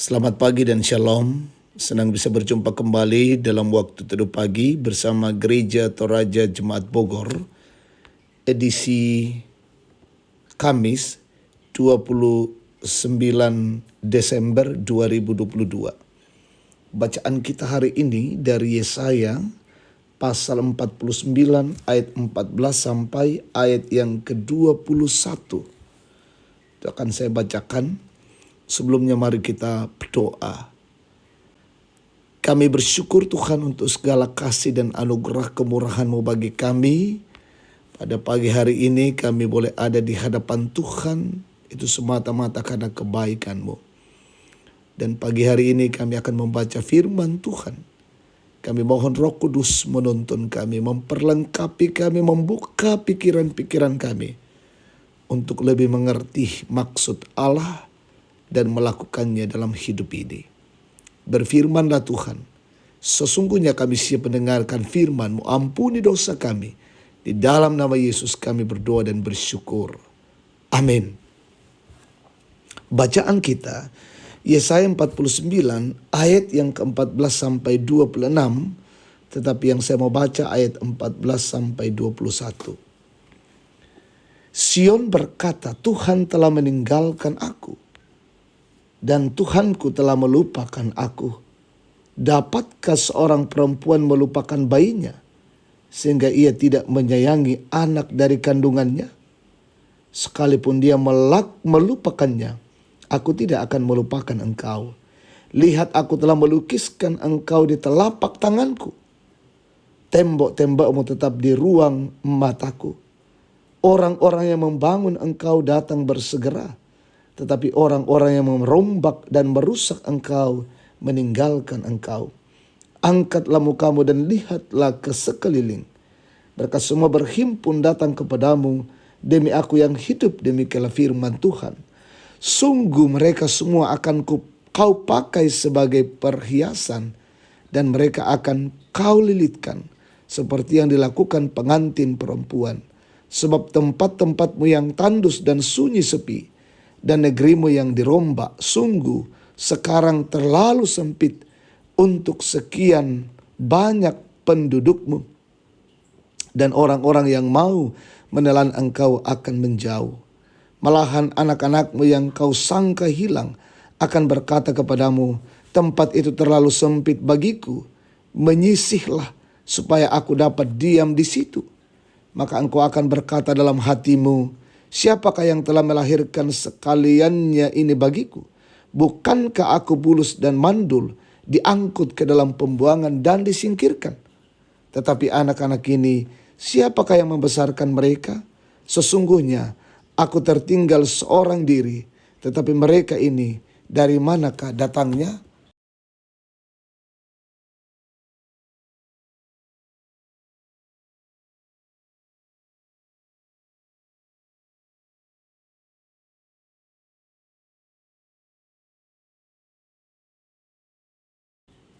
Selamat pagi dan shalom. Senang bisa berjumpa kembali dalam waktu teduh pagi bersama Gereja Toraja Jemaat Bogor, edisi Kamis 29 Desember 2022. Bacaan kita hari ini dari Yesaya pasal 49 ayat 14 sampai ayat yang ke-21. Itu akan saya bacakan. Sebelumnya mari kita berdoa. Kami bersyukur Tuhan untuk segala kasih dan anugerah kemurahan-Mu bagi kami. Pada pagi hari ini kami boleh ada di hadapan Tuhan. Itu semata-mata karena kebaikan-Mu. Dan pagi hari ini kami akan membaca firman Tuhan. Kami mohon Roh Kudus menuntun kami, memperlengkapi kami, membuka pikiran-pikiran kami. Untuk lebih mengerti maksud Allah dan melakukannya dalam hidup ini. Berfirmanlah Tuhan, sesungguhnya kami siap mendengarkan firman-Mu, ampuni dosa kami. Di dalam nama Yesus kami berdoa dan bersyukur. Amin. Bacaan kita, Yesaya 49 ayat yang ke-14 sampai 26, tetapi yang saya mau baca ayat 14 sampai 21. Sion berkata, Tuhan telah meninggalkan aku. Dan Tuhanku telah melupakan aku. Dapatkah seorang perempuan melupakan bayinya, sehingga ia tidak menyayangi anak dari kandungannya? Sekalipun dia melupakannya, aku tidak akan melupakan engkau. Lihat, aku telah melukiskan engkau di telapak tanganku. Tembok-tembokmu tetap di ruang mataku. Orang-orang yang membangun engkau datang bersegera. Tetapi orang-orang yang merombak dan merusak engkau meninggalkan engkau. Angkatlah mukamu dan lihatlah ke sekeliling. Mereka semua berhimpun datang kepadamu. Demi aku yang hidup, demikianlah firman Tuhan. Sungguh mereka semua akan kau pakai sebagai perhiasan. Dan mereka akan kau lilitkan. Seperti yang dilakukan pengantin perempuan. Sebab tempat-tempatmu yang tandus dan sunyi sepi. Dan negerimu yang dirombak sungguh sekarang terlalu sempit untuk sekian banyak pendudukmu. Dan orang-orang yang mau menelan engkau akan menjauh. Malahan anak-anakmu yang kau sangka hilang akan berkata kepadamu, tempat itu terlalu sempit bagiku. Menyisihlah supaya aku dapat diam di situ. Maka engkau akan berkata dalam hatimu, siapakah yang telah melahirkan sekaliannya ini bagiku? Bukankah aku bulus dan mandul, diangkut ke dalam pembuangan dan disingkirkan? Tetapi anak-anak ini, siapakah yang membesarkan mereka? Sesungguhnya aku tertinggal seorang diri, tetapi mereka ini dari manakah datangnya?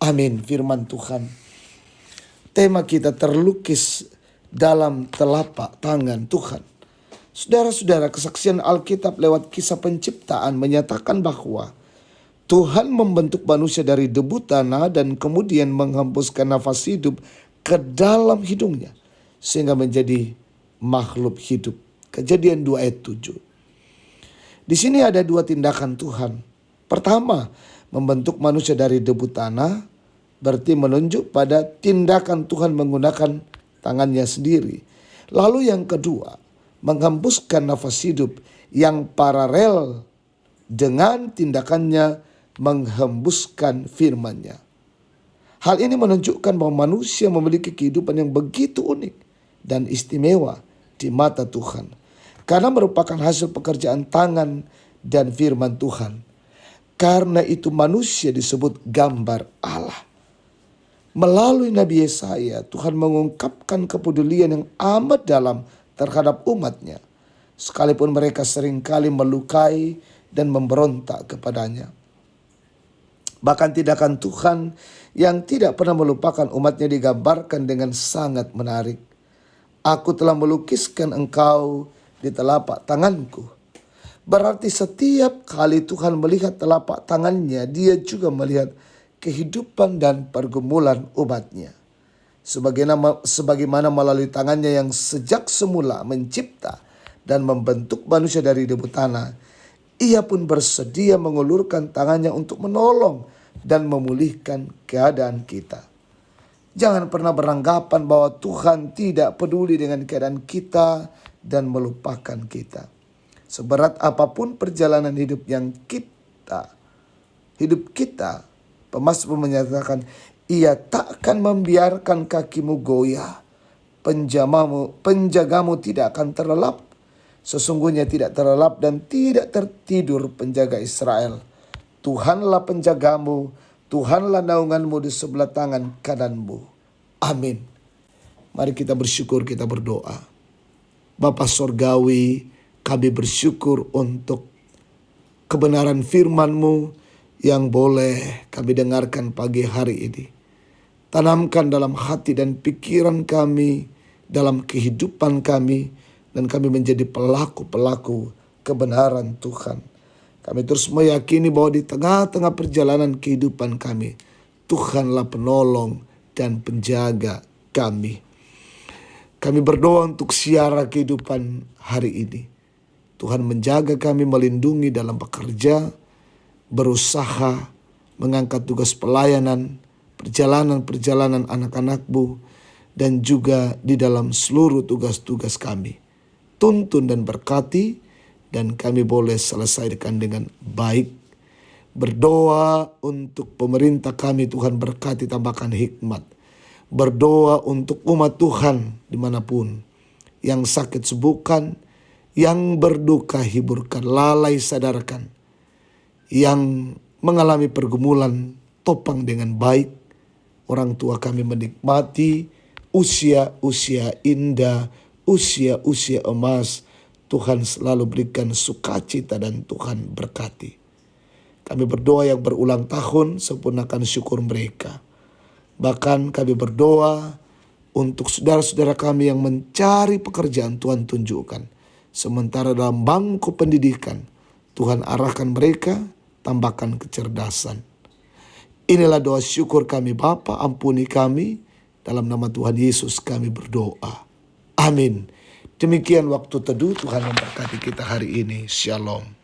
Amin, firman Tuhan. Tema kita terlukis dalam telapak tangan Tuhan. Saudara-saudara, kesaksian Alkitab lewat kisah penciptaan menyatakan bahwa Tuhan membentuk manusia dari debu tanah dan kemudian menghembuskan nafas hidup ke dalam hidungnya sehingga menjadi makhluk hidup. Kejadian 2 ayat 7. Di sini ada dua tindakan Tuhan. Pertama, membentuk manusia dari debu tanah berarti menunjuk pada tindakan Tuhan menggunakan tangannya sendiri. Lalu yang kedua, menghembuskan nafas hidup yang paralel dengan tindakannya menghembuskan firman-Nya. Hal ini menunjukkan bahwa manusia memiliki kehidupan yang begitu unik dan istimewa di mata Tuhan. Karena merupakan hasil pekerjaan tangan dan firman Tuhan. Karena itu manusia disebut gambar Allah. Melalui Nabi Yesaya, Tuhan mengungkapkan kepedulian yang amat dalam terhadap umatnya. Sekalipun mereka seringkali melukai dan memberontak kepadanya. Bahkan tindakan Tuhan yang tidak pernah melupakan umatnya digambarkan dengan sangat menarik. Aku telah melukiskan engkau di telapak tanganku. Berarti setiap kali Tuhan melihat telapak tangannya, dia juga melihat kehidupan dan pergumulan umatnya. Sebagaimana melalui tangannya yang sejak semula mencipta dan membentuk manusia dari debu tanah, ia pun bersedia mengulurkan tangannya untuk menolong dan memulihkan keadaan kita. Jangan pernah beranggapan bahwa Tuhan tidak peduli dengan keadaan kita dan melupakan kita. Seberat apapun perjalanan hidup kita, pemazmur menyatakan, ia tak akan membiarkan kakimu goyah. Penjagamu tidak akan terlelap. Sesungguhnya tidak terlelap dan tidak tertidur penjaga Israel. Tuhanlah penjagamu, Tuhanlah naunganmu di sebelah tangan kananmu. Amin. Mari kita bersyukur, kita berdoa. Bapa Sorgawi, kami bersyukur untuk kebenaran firman-Mu yang boleh kami dengarkan pagi hari ini. Tanamkan dalam hati dan pikiran kami, dalam kehidupan kami, dan kami menjadi pelaku-pelaku kebenaran Tuhan. Kami terus meyakini bahwa di tengah-tengah perjalanan kehidupan kami, Tuhanlah penolong dan penjaga kami. Kami berdoa untuk siara kehidupan hari ini. Tuhan menjaga kami, melindungi dalam bekerja, berusaha, mengangkat tugas pelayanan, perjalanan-perjalanan anak-anak-Mu, dan juga di dalam seluruh tugas-tugas kami. Tuntun dan berkati, dan kami boleh selesaikan dengan baik. Berdoa untuk pemerintah kami, Tuhan berkati, tambahkan hikmat. Berdoa untuk umat Tuhan dimanapun. Yang sakit sembuhkan, yang berduka hiburkan, lalai sadarkan. Yang mengalami pergumulan topang dengan baik. Orang tua kami menikmati usia-usia indah, usia-usia emas. Tuhan selalu berikan sukacita dan Tuhan berkati. Kami berdoa yang berulang tahun, sempurnakan syukur mereka. Bahkan kami berdoa untuk saudara-saudara kami yang mencari pekerjaan, Tuhan tunjukkan. Sementara dalam bangku pendidikan, Tuhan arahkan mereka, tambahkan kecerdasan. Inilah doa syukur kami Bapa, ampuni kami. Dalam nama Tuhan Yesus kami berdoa. Amin. Demikian waktu teduh, Tuhan memberkati kita hari ini. Shalom.